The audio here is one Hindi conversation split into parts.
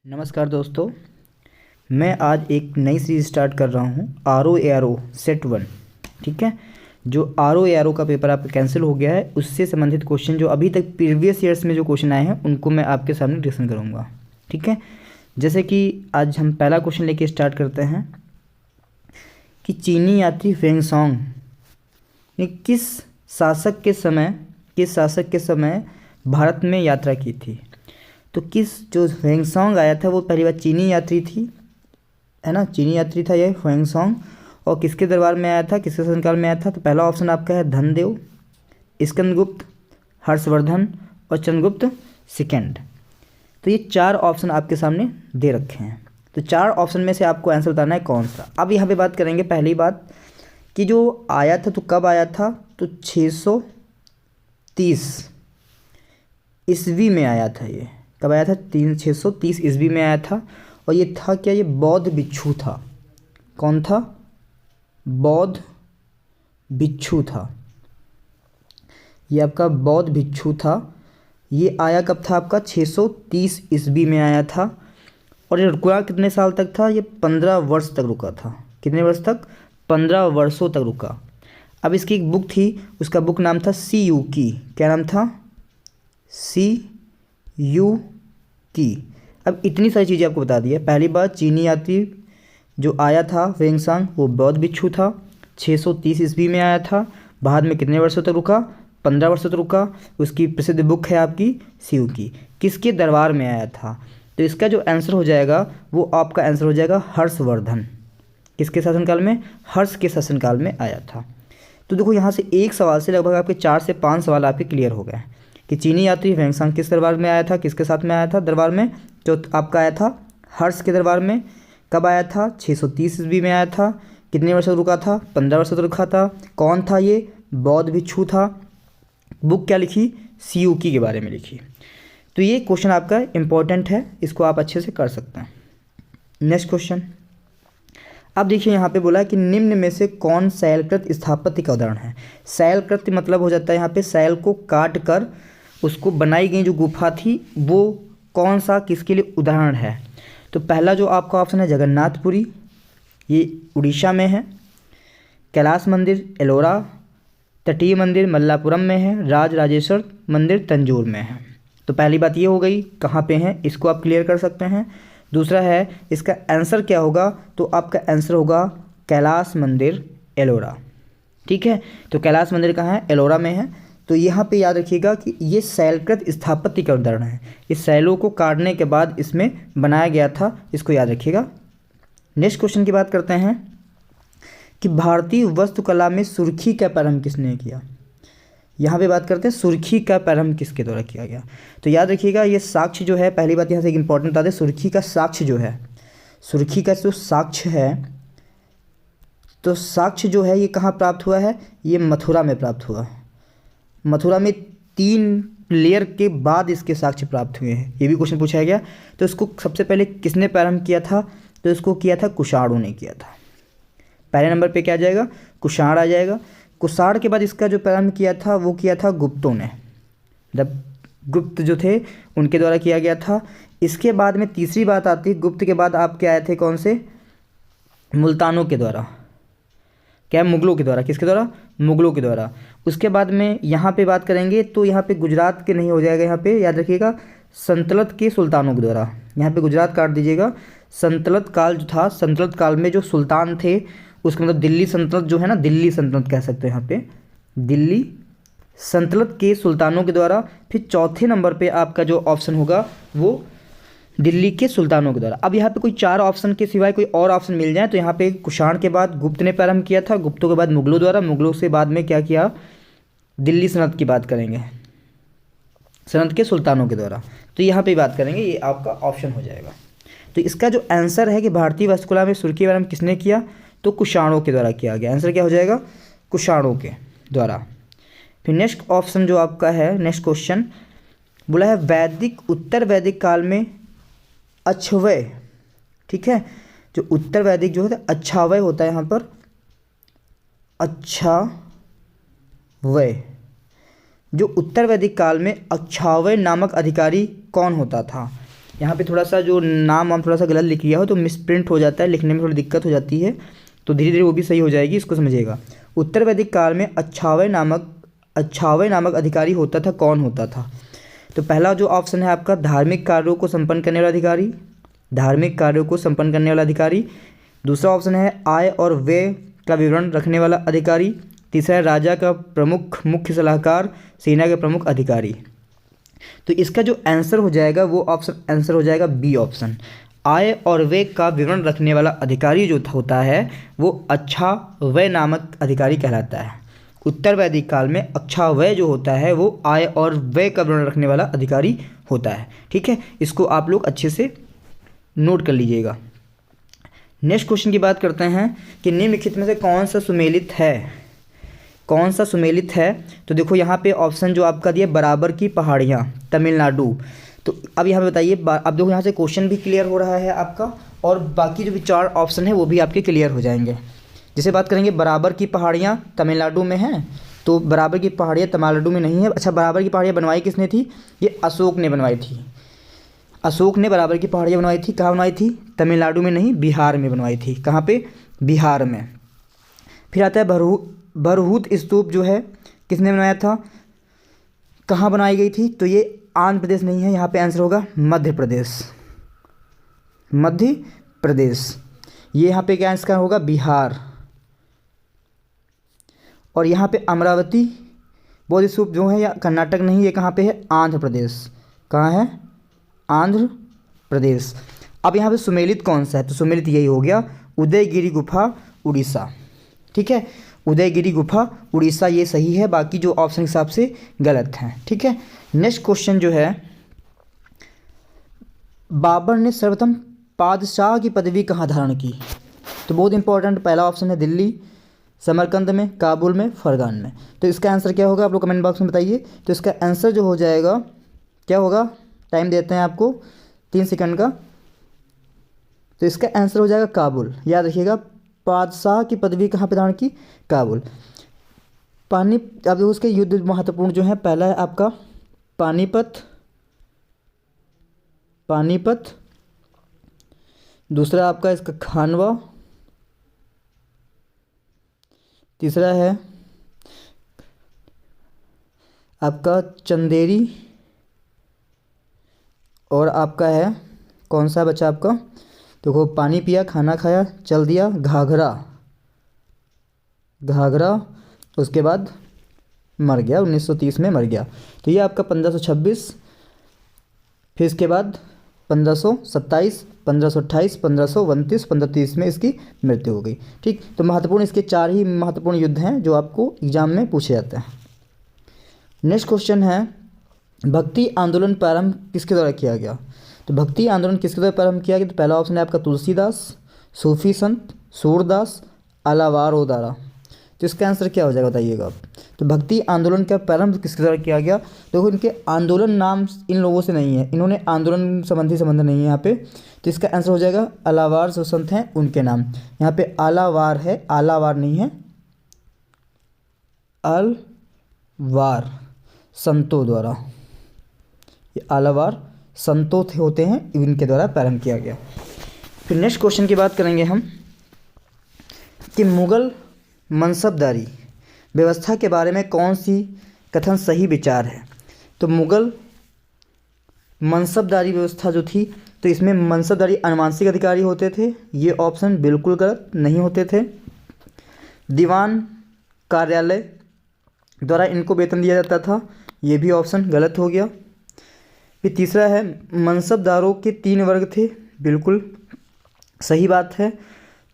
नमस्कार दोस्तों, मैं आज एक नई सीरीज स्टार्ट कर रहा हूँ RO ARO सेट 1। ठीक है, जो RO ARO का पेपर आपका कैंसिल हो गया है उससे संबंधित क्वेश्चन जो अभी तक प्रीवियस ईयर्स में जो क्वेश्चन आए हैं उनको मैं आपके सामने डिस्कशन करूँगा। ठीक है, जैसे कि आज हम पहला क्वेश्चन लेके स्टार्ट करते हैं कि चीनी यात्री फेंगसोंग ने किस शासक के समय भारत में यात्रा की थी। तो किस जो फेंगसोंग आया था वो पहली बार चीनी यात्री थी, है ना, चीनी यात्री था ये फेंगसोंग। और किसके दरबार में आया था, किसके शासनकाल में आया था। तो पहला ऑप्शन आपका है धनदेव, स्कंदगुप्त, हर्षवर्धन और चंद्रगुप्त सेकंड। तो ये चार ऑप्शन आपके सामने दे रखे हैं। तो चार ऑप्शन में से आपको आंसर बताना है कौन सा। अब यहाँ पे बात करेंगे पहली बात कि जो आया था तो कब आया था, तो 630 ईस्वी में आया था। ये कब आया था, 630 ईस्वी में आया था। और ये था क्या, ये बौद्ध भिक्षु था। कौन था, बौद्ध भिक्षु था। ये आपका बौद्ध भिक्षु था। ये आया कब था आपका, 630 ईस्वी में आया था। और ये रुका कितने साल तक था, ये 15 वर्ष तक रुका था। कितने वर्ष तक, 15 वर्षों तक रुका। अब इसकी एक बुक थी, उसका बुक नाम था सी यू की। क्या नाम था, सी यू की। अब इतनी सारी चीज़ें आपको बता दी है। पहली बात, चीनी यात्री जो आया था फेंगसोंग वो बौद्ध भिक्षु था, 630 ईस्वी में आया था। बाद में कितने वर्षों तक रुका, 15 वर्षों तक रुका। उसकी प्रसिद्ध बुक है आपकी सी यू की। किसके दरबार में आया था, तो इसका जो आंसर हो जाएगा वो आपका आंसर हो जाएगा हर्षवर्धन। किसके शासनकाल में, हर्ष के शासनकाल में आया था। तो देखो यहाँ से एक सवाल से लगभग आपके 4 से 5 सवाल आपके क्लियर हो गए कि चीनी यात्री फेंगसोंग किस दरबार में आया था, किसके साथ में आया था दरबार में। जो आपका आया था हर्ष के दरबार में। कब आया था, 630 ईस्वी में आया था। कितने वर्षों तक रुका था, 15 वर्षों तक रुका था। कौन था ये, बौद्ध भिक्षु था। बुक क्या लिखी, सी यू की के बारे में लिखी। तो ये क्वेश्चन आपका इंपॉर्टेंट है, इसको आप अच्छे से कर सकते हैं। Next question. अब देखिए यहाँ पे बोला है कि निम्न में से कौन शैलकृत स्थापत्य का उदाहरण है। शैलकृत मतलब हो जाता है यहाँ पे शैल को काट कर उसको बनाई गई जो गुफा थी वो कौन सा किसके लिए उदाहरण है। तो पहला जो आपका ऑप्शन है जगन्नाथपुरी, ये उड़ीसा में है। कैलाश मंदिर एलोरा, तटीय मंदिर मल्लापुरम में है। राजराजेश्वर मंदिर तंजौर में है। तो पहली बात ये हो गई कहाँ पे है, इसको आप क्लियर कर सकते हैं। दूसरा है इसका आंसर क्या होगा, तो आपका आंसर होगा कैलाश मंदिर एलोरा। ठीक है, तो कैलाश मंदिर कहाँ है, एलोरा में है। तो यहाँ पे याद रखिएगा कि ये शैलकृत स्थापत्य का उदाहरण है। इस शैलों को काटने के बाद इसमें बनाया गया था, इसको याद रखिएगा। नेक्स्ट क्वेश्चन की बात करते हैं कि भारतीय वास्तुकला में सुर्खी का प्रारंभ किसने किया। यहाँ पे बात करते हैं सुर्खी का प्रारंभ किसके द्वारा किया गया। तो याद रखिएगा ये साक्ष्य जो है, पहली बात यहाँ से एक इंपॉर्टेंट बता दें, सुर्खी का साक्ष्य जो है, सुर्खी का जो साक्ष्य है, तो साक्ष्य जो है ये कहाँ प्राप्त हुआ है, ये मथुरा में प्राप्त हुआ है। मथुरा में 3 लेयर के बाद इसके साक्ष्य प्राप्त हुए हैं, ये भी क्वेश्चन पूछा गया। तो इसको सबसे पहले किसने प्रारंभ किया था, तो इसको किया था कुषाणों ने किया था। पहले नंबर पे क्या आ जाएगा, कुषाण आ जाएगा। कुषाण के बाद इसका जो प्रारंभ किया था वो किया था गुप्तों ने, जब गुप्त जो थे उनके द्वारा किया गया था। इसके बाद में तीसरी बात आती है, गुप्त के बाद आपके आए थे कौन से, मुल्तानों के द्वारा, क्या मुगलों के द्वारा। किसके द्वारा, मुगलों के द्वारा। उसके बाद में यहाँ पे बात करेंगे तो यहाँ पे गुजरात के नहीं हो जाएगा, यहाँ पे याद रखिएगा संतलत के सुल्तानों के द्वारा। यहाँ पे गुजरात काट दीजिएगा। संतलत काल जो था, संतलत काल में जो सुल्तान थे उसका मतलब दिल्ली सल्तनत जो है ना, दिल्ली सल्तनत कह सकते हैं यहाँ पे, दिल्ली सल्तनत के सुल्तानों के द्वारा। फिर चौथे नंबर पे आपका जो ऑप्शन होगा वो दिल्ली के सुल्तानों के द्वारा। अब यहाँ पे कोई 4 ऑप्शन के सिवाय कोई और ऑप्शन मिल जाए तो यहाँ पे कुषाण के बाद गुप्त ने प्रारंभ किया था, गुप्तों के बाद मुगलों द्वारा, मुगलों से बाद में क्या किया, दिल्ली सल्तनत की बात करेंगे, सल्तनत के सुल्तानों के द्वारा। तो यहाँ पे बात करेंगे, ये आपका ऑप्शन हो जाएगा। तो इसका जो आंसर है कि भारतीय वास्तुकला में सुर्खी प्रारंभ किसने किया, तो कुषाणों के द्वारा किया गया। आंसर क्या हो जाएगा, कुषाणों के द्वारा। फिर नेक्स्ट ऑप्शन जो आपका है, नेक्स्ट क्वेश्चन बोला है वैदिक उत्तर वैदिक काल में अक्षव्य। ठीक है, जो उत्तर वैदिक जो है अक्षाव्य होता है यहाँ पर, अक्षाव्य। जो उत्तर वैदिक काल में अक्षाव्य नामक अधिकारी कौन होता था, यहाँ पे थोड़ा सा जो नाम वाम थोड़ा सा गलत लिख लिया हो तो मिसप्रिंट हो जाता है, लिखने में थोड़ी दिक्कत हो जाती है, तो धीरे धीरे वो भी सही हो जाएगी, इसको समझिएगा। उत्तर वैदिक काल में अच्छावय नामक अधिकारी होता था, कौन होता था? तो पहला जो ऑप्शन है आपका धार्मिक कार्यों को संपन्न करने वाला अधिकारी, धार्मिक कार्यों को संपन्न करने वाला अधिकारी। दूसरा ऑप्शन है आय और व्यय का विवरण रखने वाला अधिकारी। तीसरा है राजा का प्रमुख मुख्य सलाहकार, सेना के प्रमुख अधिकारी। तो इसका जो आंसर हो जाएगा वो ऑप्शन आंसर हो जाएगा बी ऑप्शन। आय और व्यय का विवरण रखने वाला अधिकारी जो होता है वो अच्छावय नामक अधिकारी कहलाता है। उत्तर वैदिक काल में अच्छावय जो होता है वो आय और व्यय का विवरण रखने वाला अधिकारी होता है। ठीक है, इसको आप लोग अच्छे से नोट कर लीजिएगा। नेक्स्ट क्वेश्चन की बात करते हैं कि निम्नलिखित में से कौन सा सुमेलित है, कौन सा सुमेलित है? तो देखो यहाँ पे ऑप्शन जो आपका दिया बराबर की पहाड़ियाँ तमिलनाडु। तो अब यहाँ पे बताइए, अब देखो यहाँ से क्वेश्चन भी क्लियर हो रहा है आपका और बाकी जो भी 4 ऑप्शन है वो भी आपके क्लियर हो जाएंगे। जैसे बात करेंगे बराबर की पहाड़ियाँ तमिलनाडु में हैं, तो बराबर की पहाड़ियाँ तमिलनाडु में नहीं है। अच्छा, बराबर की पहाड़ियाँ बनवाई किसने थी? ये अशोक ने बनवाई थी। अशोक ने बराबर की पहाड़ियाँ बनवाई थी। कहाँ बनवाई थी? तमिलनाडु में नहीं, बिहार में बनवाई थी। कहाँ पे? बिहार में। फिर आता है भरहूत स्तूप जो है किसने बनाया था, कहाँ बनाई गई थी? तो ये आंध्र प्रदेश नहीं है, यहाँ पे आंसर होगा मध्य प्रदेश, मध्य प्रदेश। ये यहाँ पे क्या आंसर होगा? बिहार। और यहाँ पे अमरावती बौद्ध स्तूप जो है या कर्नाटक नहीं, ये कहाँ पे है? आंध्र प्रदेश। कहाँ है? आंध्र प्रदेश। अब यहाँ पे सुमेलित कौन सा है? तो सुमेलित यही हो गया उदयगिरी गुफा उड़ीसा। ठीक है, उदयगिरी गुफा उड़ीसा ये सही है, बाकी जो ऑप्शन के हिसाब से गलत हैं। ठीक है, नेक्स्ट क्वेश्चन जो है, बाबर ने सर्वप्रथम पादशाह की पदवी कहाँ धारण की? तो बहुत इंपॉर्टेंट, पहला ऑप्शन है दिल्ली, समरकंद में, काबुल में, फरगान में। तो इसका आंसर क्या होगा? आप लोग कमेंट बॉक्स में बताइए। तो इसका आंसर जो हो जाएगा क्या होगा? टाइम देते हैं आपको 3 सेकंड का। तो इसका आंसर हो जाएगा काबुल। याद रखिएगा, बादशाह की पदवी कहाँ पर धारण की? काबुल। अब देखो उसके युद्ध महत्वपूर्ण जो है, पहला है आपका पानीपत, दूसरा आपका इसका खानवा, तीसरा है आपका चंदेरी, और आपका है कौन सा बचा आपका? देखो, पानी पिया, खाना खाया, चल दिया, घाघरा, उसके बाद मर गया, 1930 में मर गया। तो ये आपका 1526, फिर इसके बाद 1527, 1528, 1529, 1530 में इसकी मृत्यु हो गई। ठीक, तो महत्वपूर्ण इसके 4 ही महत्वपूर्ण युद्ध हैं जो आपको एग्जाम में पूछे जाते हैं। नेक्स्ट क्वेश्चन है, भक्ति आंदोलन प्रारंभ किसके द्वारा किया गया? तो भक्ति आंदोलन किसके द्वारा प्रारंभ किया गया? तो पहला ऑप्शन है आपका तुलसीदास, सूफी संत, सूरदास, अलावारो द्वारा। तो इसका आंसर क्या हो जाएगा बताइएगा आप। तो भक्ति आंदोलन का प्रारंभ किसके द्वारा किया गया? देखो, इनके आंदोलन नाम इन लोगों से नहीं है, इन्होंने आंदोलन संबंध नहीं है यहाँ पे। तो इसका आंसर हो जाएगा अलावार जो संत हैं उनके नाम। यहाँ पे आलावार है, आलावार नहीं है, अलवार संतों द्वारा, ये आलावार संतों होते हैं, इनके द्वारा प्रारंभ किया गया। फिर नेक्स्ट क्वेश्चन की बात करेंगे हम कि मुगल मनसबदारी व्यवस्था के बारे में कौन सी कथन सही विचार है? तो मुगल मनसबदारी व्यवस्था जो थी, तो इसमें मनसबदारी अनुवांशिक अधिकारी होते थे, ये ऑप्शन बिल्कुल गलत नहीं होते थे। दीवान कार्यालय द्वारा इनको वेतन दिया जाता था, ये भी ऑप्शन गलत हो गया। फिर तीसरा है मनसबदारों के 3 वर्ग थे, बिल्कुल सही बात है।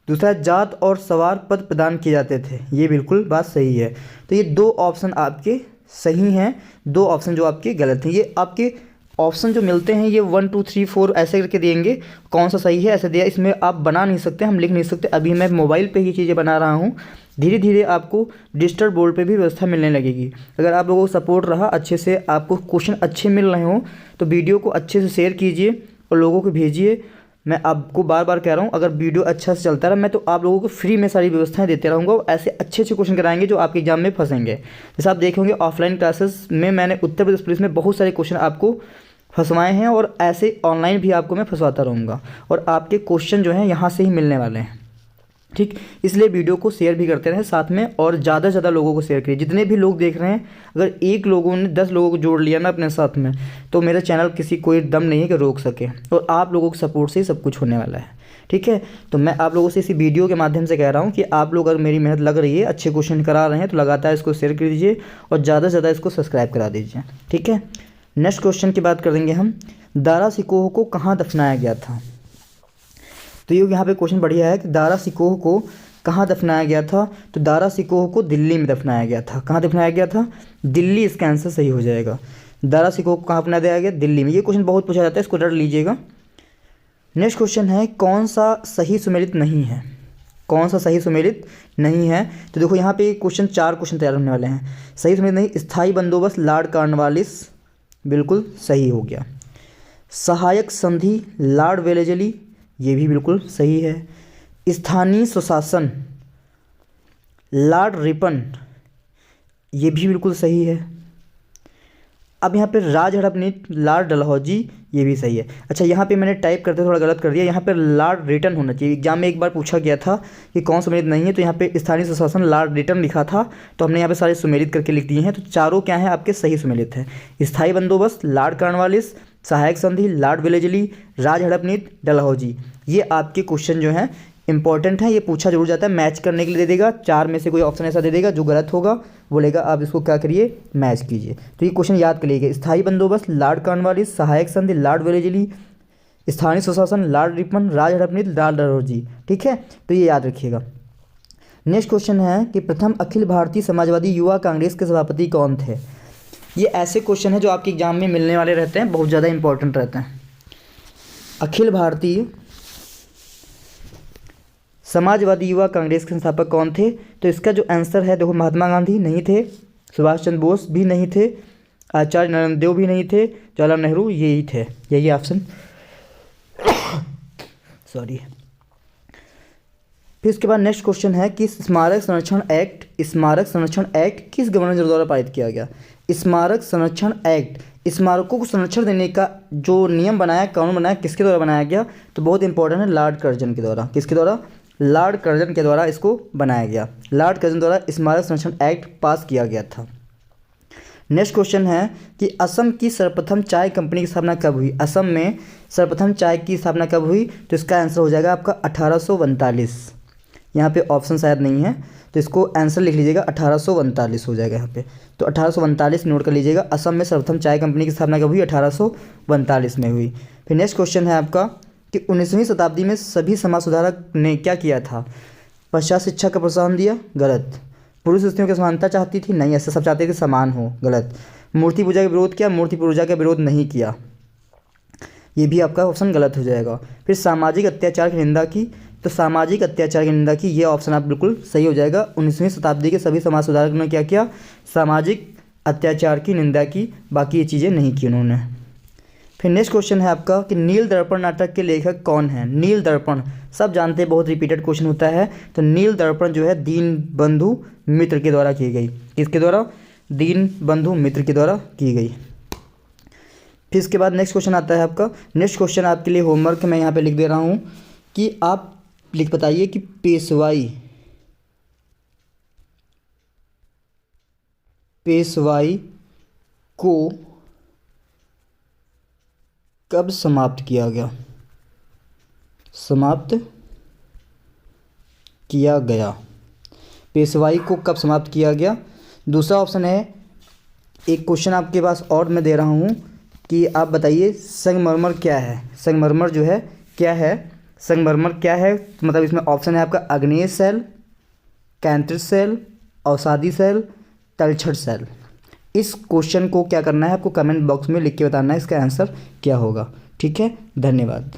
दूसरा, जात और सवार पद प्रदान किए जाते थे, ये बिल्कुल बात सही है। तो ये 2 ऑप्शन आपके सही हैं, 2 ऑप्शन जो आपके गलत हैं। ये आपके ऑप्शन जो मिलते हैं ये 1 2 3 4 ऐसे करके देंगे, कौन सा सही है ऐसे दिया, इसमें आप बना नहीं सकते, हम लिख नहीं सकते। अभी मैं मोबाइल पे ही चीज़ें बना रहा हूँ, धीरे धीरे आपको डिजिटल बोर्ड पे भी व्यवस्था मिलने लगेगी। अगर आप लोगों को सपोर्ट रहा, अच्छे से आपको क्वेश्चन अच्छे मिल रहे हों, तो वीडियो को अच्छे से शेयर कीजिए और लोगों को भेजिए। मैं आपको बार बार कह रहा हूँ, अगर वीडियो अच्छा से चलता रहा, मैं तो आप लोगों को फ्री में सारी व्यवस्थाएं देते रहूँगा और ऐसे अच्छे अच्छे क्वेश्चन कराएंगे जो आपके एग्जाम में फंसेंगे। जैसे आप देखेंगे ऑफलाइन क्लासेस में मैंने उत्तर प्रदेश पुलिस में बहुत सारे क्वेश्चन आपको फंसवाए हैं और ऐसे ऑनलाइन भी आपको मैं फंसवाता रहूँगा और आपके क्वेश्चन जो हैं यहाँ से ही मिलने वाले हैं, ठीक। इसलिए वीडियो को शेयर भी करते रहें साथ में और ज़्यादा से ज़्यादा लोगों को शेयर करिए। जितने भी लोग देख रहे हैं, अगर एक लोगों ने 10 लोगों को जोड़ लिया ना अपने साथ में, तो मेरा चैनल किसी कोई दम नहीं है कि रोक सके, और आप लोगों के सपोर्ट से ही सब कुछ होने वाला है, ठीक है। तो मैं आप लोगों से इसी वीडियो के माध्यम से कह रहा हूँ कि आप लोग अगर मेरी मेहनत लग रही है, अच्छे क्वेश्चन करा रहे हैं, तो लगातार इसको शेयर कर दीजिए और ज़्यादा से ज़्यादा इसको सब्सक्राइब करा दीजिए, ठीक है। नेक्स्ट क्वेश्चन की बात कर देंगे हम। दारा शिकोह को कहाँ दफनाया गया था? तो ये यहाँ पे क्वेश्चन बढ़िया है कि दारा शिकोह को कहाँ दफनाया गया था। तो दारा शिकोह को दिल्ली में दफनाया गया था। कहाँ दफनाया गया था? दिल्ली, इसका आंसर सही हो जाएगा। दारा शिकोह को कहाँ दफनाया दिया गया? दिल्ली में। ये क्वेश्चन बहुत पूछा जाता है, इसको रट लीजिएगा। नेक्स्ट क्वेश्चन है, कौन सा सही सुमेलित नहीं है? कौन सा सही सुमेलित नहीं है? तो देखो यहाँ पे क्वेश्चन 4 क्वेश्चन तैयार होने वाले हैं। सही सुमेलित नहीं, स्थायी बंदोबस्त लॉर्ड कॉर्नवालिस, बिल्कुल सही हो गया। सहायक संधि लॉर्ड वेलेजली, ये भी बिल्कुल सही है। स्थानीय स्वशासन लॉर्ड रिपन, ये भी बिल्कुल सही है। अब यहाँ पे राज हड़पनीत लॉर्ड डलहौजी, ये भी सही है। अच्छा, यहाँ पे मैंने टाइप करते थोड़ा गलत कर दिया, यहाँ पे लॉर्ड रिटन होना चाहिए। एग्जाम में एक बार पूछा गया था कि कौन सुमेलित नहीं है, तो यहाँ पे स्थानीय स्वशासन लॉर्ड रिटन लिखा था, तो हमने यहाँ पे सारे सुमेलित करके लिख दिए हैं। तो चारों क्या है आपके सही सुमेलित है। स्थायी बंदोबस्त लॉर्ड कॉर्नवालिस, सहायक संधि लॉर्ड वेलेजली, राज हड़पनीत डलहौजी, ये आपके क्वेश्चन जो हैं इंपॉर्टेंट है। ये पूछा जरूर जाता है, मैच करने के लिए दे देगा। 4 में से कोई ऑप्शन ऐसा दे देगा जो गलत होगा, बोलेगा आप इसको क्या करिए, मैच कीजिए। तो ये क्वेश्चन याद कर लीजिए। स्थायी बंदोबस्त लॉर्ड कॉर्नवालिस, सहायक संधि लॉर्ड वेलेजली, स्थानीय स्वशासन लॉर्ड रिपन, राज हड़पनीत लॉर्ड डलहौजी, ठीक है। तो ये याद रखिएगा। नेक्स्ट क्वेश्चन है कि प्रथम अखिल भारतीय समाजवादी युवा कांग्रेस के सभापति कौन थे? ये ऐसे क्वेश्चन है जो आपके एग्जाम में मिलने वाले रहते हैं, बहुत ज़्यादा इंपॉर्टेंट रहते हैं। अखिल भारतीय समाजवादी युवा कांग्रेस के संस्थापक कौन थे? तो इसका जो आंसर है, देखो, महात्मा गांधी नहीं थे, सुभाष चंद्र बोस भी नहीं थे, आचार्य नरेंद्र देव भी नहीं थे, जवाहरलाल नेहरू यही थे, यही ऑप्शन सॉरी। फिर इसके बाद नेक्स्ट क्वेश्चन है कि स्मारक संरक्षण एक्ट किस गवर्नर द्वारा पारित किया गया? स्मारक संरक्षण एक्ट, स्मारकों को संरक्षण देने का जो नियम बनाया, कानून बनाया, किसके द्वारा बनाया गया? तो बहुत इंपॉर्टेंट है, लॉर्ड कर्जन के द्वारा। किसके द्वारा? लॉर्ड कर्जन के द्वारा इसको बनाया गया। लॉर्ड कर्जन द्वारा स्मारक संरक्षण एक्ट पास किया गया था। नेक्स्ट क्वेश्चन है कि असम की सर्वप्रथम चाय कंपनी की स्थापना कब हुई? असम में सर्वप्रथम चाय की स्थापना कब हुई? तो इसका आंसर हो जाएगा आपका 1839। यहाँ पे ऑप्शन शायद नहीं है, तो इसको आंसर लिख लीजिएगा, 1839 हो जाएगा यहाँ पे। तो 1839 नोट कर लीजिएगा। असम में सर्वप्रथम चाय कंपनी की स्थापना कब हुई? 1839 में हुई। फिर नेक्स्ट क्वेश्चन है आपका कि 19वीं शताब्दी में सभी समाज सुधारक ने क्या किया था? पश्चात शिक्षा का प्रोत्साहन दिया, गलत। पुरुष स्त्रियों की समानता चाहती थी, नहीं, ऐसा सब चाहते थे कि समान हो, गलत। मूर्ति पूजा का विरोध किया, मूर्ति पूजा का विरोध नहीं किया, ये भी आपका ऑप्शन गलत हो जाएगा। फिर सामाजिक अत्याचार की निंदा की, तो सामाजिक अत्याचार की निंदा की, ये ऑप्शन आप बिल्कुल सही हो जाएगा। 19वीं शताब्दी के सभी समाज सुधारकों ने क्या किया? सामाजिक अत्याचार की निंदा की, बाकी ये चीज़ें नहीं की उन्होंने। फिर नेक्स्ट क्वेश्चन है आपका कि नील दर्पण नाटक के लेखक कौन है? नील दर्पण सब जानते हैं, बहुत रिपीटेड क्वेश्चन होता है। तो नील दर्पण जो है दीन बंधु मित्र के द्वारा की गई। किसके द्वारा? दीन बंधु मित्र के द्वारा की गई। फिर इसके बाद नेक्स्ट क्वेश्चन आता है आपका। नेक्स्ट क्वेश्चन आपके लिए होमवर्क मैं यहाँ पे लिख दे रहा हूँ कि आप लिख बताइए कि पेशवाई को कब समाप्त किया गया? समाप्त किया गया, पेशवाई को कब समाप्त किया गया? दूसरा ऑप्शन है, एक क्वेश्चन आपके पास और मैं दे रहा हूँ कि आप बताइए संगमरमर क्या है? संगमरमर जो है क्या है? संगमरमर क्या है? मतलब इसमें ऑप्शन है आपका आग्नेय सेल, कैंट्रिक सेल, अवसादी सेल, तलछट सेल। इस क्वेश्चन को क्या करना है आपको कमेंट बॉक्स में लिख के बताना है इसका आंसर क्या होगा, ठीक है। धन्यवाद।